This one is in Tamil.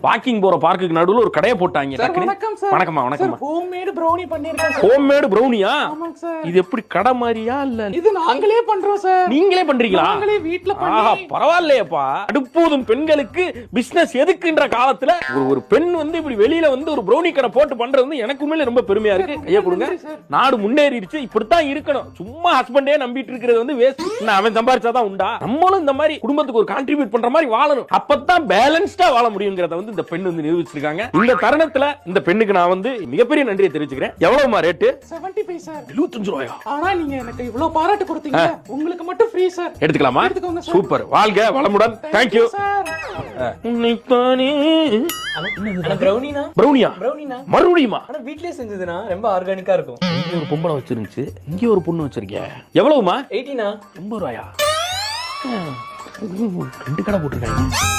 வாக்கிங் போற பார்க்குக்கு நடுவுல ஒரு கடையை போட்டாங்க. வணக்கம் சார். வணக்கம்மா வணக்கம்மா. ஹோம்மேட் ப்ரௌனி பண்ணிருக்கேன் சார். ஹோம்மேட் ப்ரௌனியா? ஆமாங்க சார். இது எப்படி கடை மாதிரியா இல்ல? இது நாங்களே பண்றோம் சார். நீங்களே பண்றீங்களா? நாங்களே வீட்ல பண்ணி. ஆஹா பரவாயில்லையேப்பா. அடுப்பூதும் பெண்களுக்கு பிசினஸ் எதுக்குன்ற காலத்துல ஒரு பெண் வந்து இப்படி வெளியில வந்து ஒரு ப்ரௌனி கடை போட்டு பண்றது வந்து எனக்கு உண்மையில ரொம்ப பெருமையா இருக்கு. ஐயா கொடுங்க. நாடு முன்னேறிடுச்சு. இப்படித்தான் இருக்கணும். சும்மா ஹஸ்பண்டே நம்பிட்டு இருக்கிறது வந்து வேஸ்ட். அவன் சம்பாரிச்சாதான் உண்டா? நம்மளும் இந்த மாதிரி குடும்பத்துக்கு ஒரு கான்ட்ரிபியூட் பண்ற மாதிரி வாழணும். அப்பதான் பேலன்ஸ்டா வாழ முடியுங்கிறத வந்து இந்த பெண் வந்து நிரூபிச்சிருக்காங்க. இந்த தருணத்துல இந்த பெண்ணுக்கு நான் வந்து மிகப்பெரிய நன்றியை தெரிவிச்சுக்கிறேன். எவ்வளவுமா ரேட்? 75 சார். 75 ரூபாயா? ஆனா நீங்க எனக்கு இவ்வளவு பாராட்டு கொடுத்தீங்க. உங்களுக்கு மட்டும் ஃப்ரீ சார். எடுத்துக்கலாமா? எடுத்துக்கோங்க சார். சூப்பர். வாழ்க வளமுடன். Thank you sir. உன்னைத்தானே ப்ரௌனினா? ப்ரௌனியா? ப்ரௌனினா? மறுபடியுமா? ஆனா வீட்லயே செஞ்சதுனா ரொம்ப ஆர்கானிக்கா இருக்கும். இங்க ஒரு பொம்பளை வச்சிருந்துச்சு, இங்க ஒரு பொண்ணு வச்சிருக்கே. எவ்வளவுமா? 80னா? 80 ரூபாயா? 2 கடை போட்டுருக்காங்க.